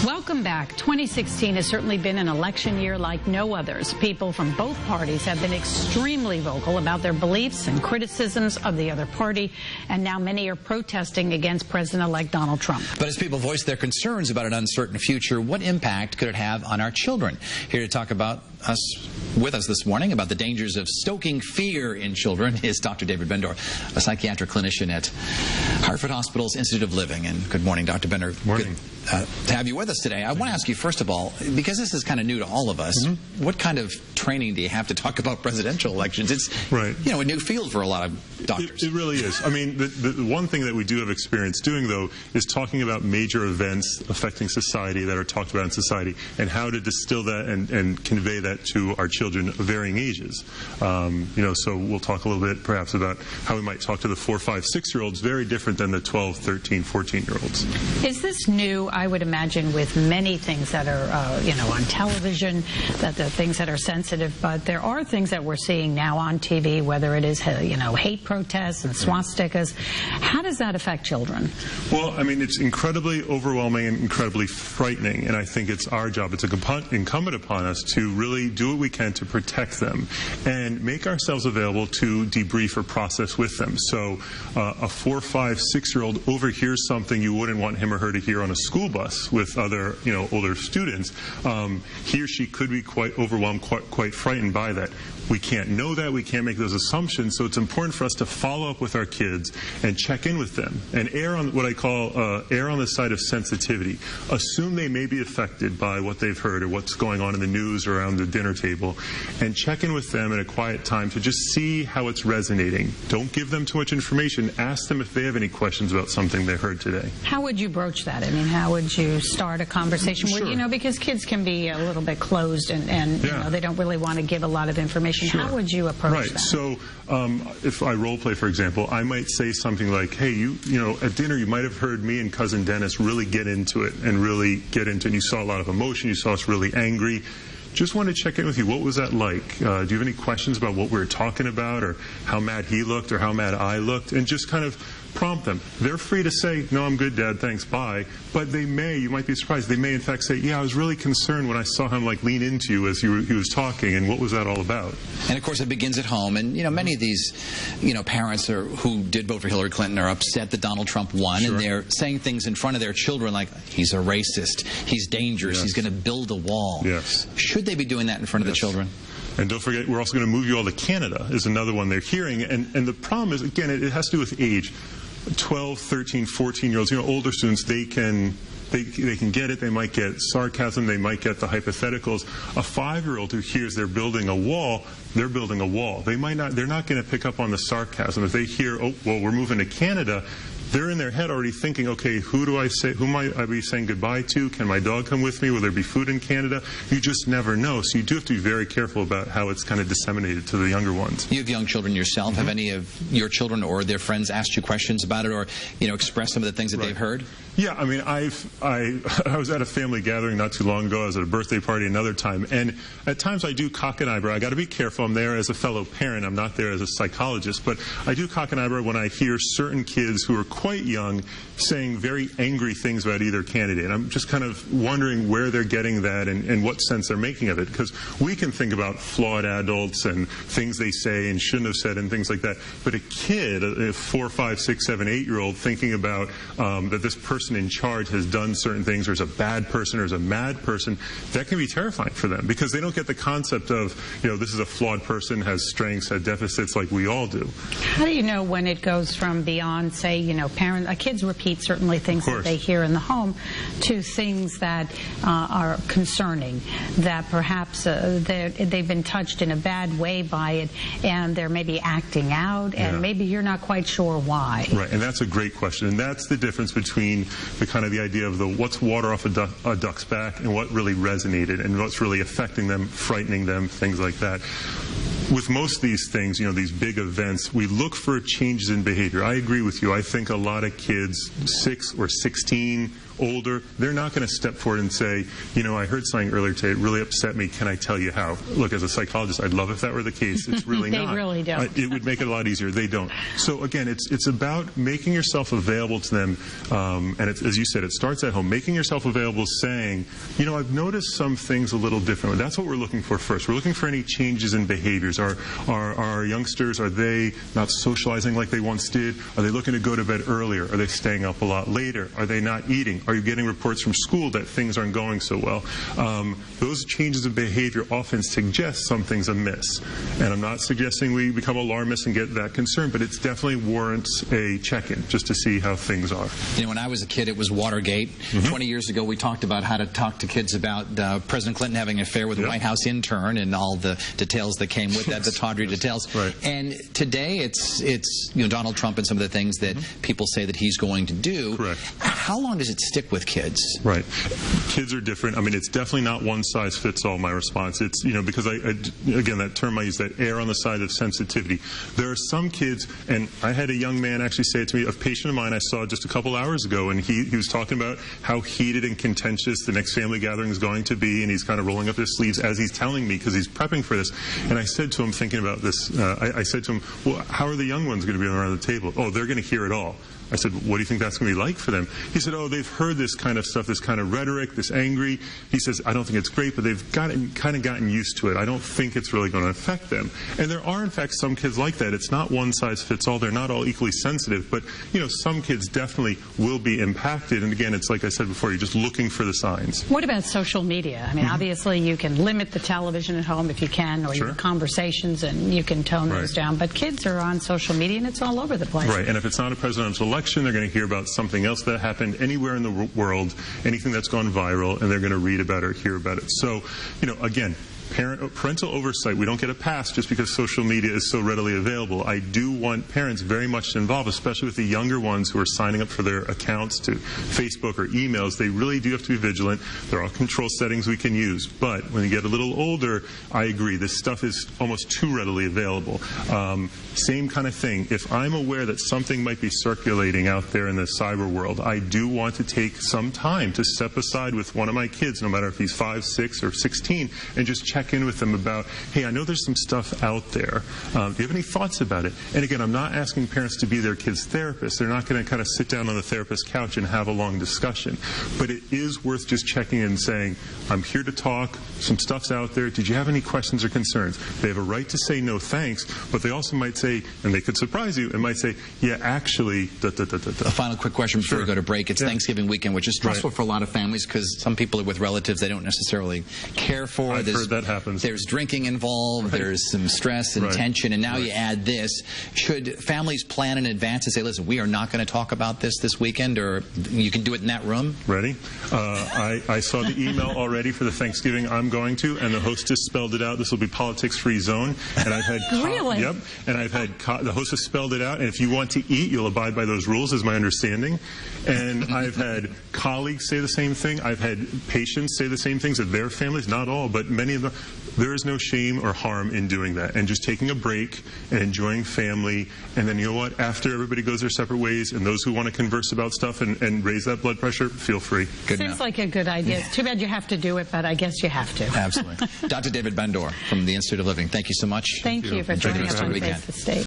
Welcome back. 2016 has certainly been an election year like no others. People from both parties have been extremely vocal about their beliefs and criticisms of the other party, and now many are protesting against President-elect Donald Trump. But as people voice their concerns about an uncertain future, what impact could it have on our children? Here to talk about with us this morning about the dangers of stoking fear in children is Dr. David Bendor, a psychiatric clinician at Hartford Hospital's Institute of Living. And good morning, Dr. Bendor. Good morning. Good to have you with us today. I want to ask you, first of all, because this is kind of new to all of us, what kind of training do you have to talk about presidential elections? It's right. You know, a new field for a lot of doctors. It really is. I mean, the one thing that we do have experience doing, though, is talking about major events affecting society that are talked about in society and how to distill that and convey that to our children of varying ages. You know, so we'll talk a little bit perhaps about how we might talk to the 4-, 5-, 6-year-olds, very different than the 12-, 13-, 14-year-olds. Is this new? I would imagine with many things that are, you know, on television, that the things that are sensitive, but there are things that we're seeing now on TV, whether it is, you know, hate protests and swastikas. How does that affect children? Well, I mean, it's incredibly overwhelming and incredibly frightening, and I think it's our job, it's incumbent upon us to really do what we can to protect them and make ourselves available to debrief or process with them. So a 4-, 5-, 6-year-old overhears something you wouldn't want him or her to hear on a school bus with other, you know, older students. He or she could be quite overwhelmed, quite frightened by that. We can't know that. We can't make those assumptions. So it's important for us to follow up with our kids and check in with them and err on what I call err on the side of sensitivity. Assume they may be affected by what they've heard or what's going on in the news or around the dinner table, and check in with them at a quiet time to just see how it's resonating. Don't give them too much information. Ask them if they have any questions about something they heard today. How would you broach that? I mean, how would you start a conversation? Sure. Where, you know, because kids can be a little bit closed and you know, they don't really want to give a lot of information. Sure. How would you approach that? Right. So if I role play, for example, I might say something like, hey, you know, at dinner you might have heard me and cousin Dennis really get into it and really get into it. You saw a lot of emotion. You saw us really angry. Just want to check in with you. What was that like? Do you have any questions about what we were talking about or how mad he looked or how mad I looked? And just kind of prompt them. They're free to say, no, I'm good, Dad, thanks, bye. But they may, you might be surprised, they may in fact say, yeah, I was really concerned when I saw him like lean into you as he was talking, and what was that all about? And of course it begins at home, and you know, many of these, you know, parents who did vote for Hillary Clinton are upset that Donald Trump won, and they're saying things in front of their children like, he's a racist, he's dangerous, he's going to build a wall. Should they be doing that in front of the children? And don't forget, we're also going to move you all to Canada is another one they're hearing. And the problem is, again, it has to do with age. 12, 13, 14-year-olds, you know, older students, they can get it. They might get sarcasm. They might get the hypotheticals. A 5-year-old who hears they're building a wall, they're building a wall. They're not going to pick up on the sarcasm. If they hear, oh, well, we're moving to Canada, they're in their head already thinking, okay, who might I be saying goodbye to? Can my dog come with me? Will there be food in Canada? You just never know. So you do have to be very careful about how it's kind of disseminated to the younger ones. You have young children yourself. Have any of your children or their friends asked you questions about it, or, you know, expressed some of the things that they've heard? Yeah, I mean, I was at a family gathering not too long ago. I was at a birthday party another time, and at times I do cock an eyebrow. I got to be careful. I'm there as a fellow parent. I'm not there as a psychologist, but I do cock an eyebrow when I hear certain kids who are quite young saying very angry things about either candidate. I'm just kind of wondering where they're getting that and what sense they're making of it, because we can think about flawed adults and things they say and shouldn't have said and things like that, but a kid, a 4, 5, 6, 7, 8-year-old thinking about that this person in charge has done certain things, or is a bad person, or is a mad person, that can be terrifying for them because they don't get the concept of, you know, this is a flawed person, has strengths, has deficits like we all do. How do you know when it goes from beyond, say, you know, kids repeat certainly things that they hear in the home to things that are concerning, that perhaps they've been touched in a bad way by it, and they're maybe acting out, and maybe you're not quite sure why. Right, and that's a great question, and that's the difference between the idea of the what's water off a duck's back and what really resonated and what's really affecting them, frightening them, things like that. With most of these things, you know, these big events, we look for changes in behavior. I agree with you. I think a lot of kids, 6 or 16, older, they're not going to step forward and say, you know, I heard something earlier today, it really upset me, can I tell you how? Look, as a psychologist, I'd love if that were the case. It's really They not. really don't. It would make it a lot easier. They don't. So again, it's about making yourself available to them, and as you said, it starts at home. Making yourself available, saying, you know, I've noticed some things a little differently. That's what we're looking for first. We're looking for any changes in behaviors. Are youngsters, are they not socializing like they once did? Are they looking to go to bed earlier? Are they staying up a lot later? Are they not eating? Are you getting reports from school that things aren't going so well? Those changes of behavior often suggest something's amiss. And I'm not suggesting we become alarmists and get that concerned, but it definitely warrants a check-in just to see how things are. You know, when I was a kid, it was Watergate. 20 years ago, we talked about how to talk to kids about President Clinton having an affair with a White House intern and all the details that came with that, the tawdry details. Right. And today, it's you know, Donald Trump and some of the things that people say that he's going to do. Correct. How long does it stick with kids? Right. Kids are different. I mean, it's definitely not one size fits all, my response. It's, you know, because again, that term I use, that err on the side of sensitivity. There are some kids, and I had a young man actually say it to me, a patient of mine I saw just a couple hours ago, and he was talking about how heated and contentious the next family gathering is going to be, and he's kind of rolling up his sleeves as he's telling me because he's prepping for this. And I said to him, thinking about this, I said to him, well, how are the young ones going to be around the table? Oh, they're going to hear it all. I said, what do you think that's going to be like for them? He said, oh, they've heard this kind of stuff, this kind of rhetoric, this angry. He says, I don't think it's great, but they've kind of gotten used to it. I don't think it's really going to affect them. And there are, in fact, some kids like that. It's not one size fits all. They're not all equally sensitive, but, you know, some kids definitely will be impacted. And again, it's like I said before, you're just looking for the signs. What about social media? I mean, obviously you can limit the television at home if you can, or your conversations, and you can tone those down. But kids are on social media, and it's all over the place. Right, and if it's not a presidential election, they're going to hear about something else that happened anywhere in the world, anything that's gone viral, and they're going to read about it or hear about it. So, you know, again, parental oversight, we don't get a pass just because social media is so readily available. I do want parents very much involved, especially with the younger ones who are signing up for their accounts to Facebook or emails. They really do have to be vigilant. There are control settings we can use. But when you get a little older, I agree, this stuff is almost too readily available. Same kind of thing. If I'm aware that something might be circulating out there in the cyber world, I do want to take some time to step aside with one of my kids, no matter if he's 5, 6, or 16, and just check in with them about, hey, I know there's some stuff out there. Do you have any thoughts about it? And again, I'm not asking parents to be their kids' therapists. They're not going to kind of sit down on the therapist's couch and have a long discussion. But it is worth just checking in and saying, I'm here to talk. Some stuff's out there. Did you have any questions or concerns? They have a right to say no thanks, but they also might say, and they could surprise you, and might say, yeah, actually, A final quick question before we go to break. It's Thanksgiving weekend, which is stressful for a lot of families because some people are with relatives they don't necessarily care for. I've heard that happens. There's drinking involved, there's some stress and tension, and now you add this. Should families plan in advance and say, listen, we are not going to talk about this weekend, or you can do it in that room? Ready? I saw the email already for the Thanksgiving I'm going to, and the hostess spelled it out. This will be politics-free zone. And I've had Really? Yep. And I've had the hostess spelled it out, and if you want to eat, you'll abide by those rules, is my understanding. And I've had colleagues say the same thing. I've had patients say the same things at their families, not all, but many of them. There is no shame or harm in doing that, and just taking a break and enjoying family. And then, you know what, after everybody goes their separate ways, and those who want to converse about stuff and raise that blood pressure, feel free. Seems like a good idea. It's too bad you have to do it, but I guess you have to. Absolutely. Dr. David Bendor from the Institute of Living, thank you so much. Thank you for joining us on Face the State.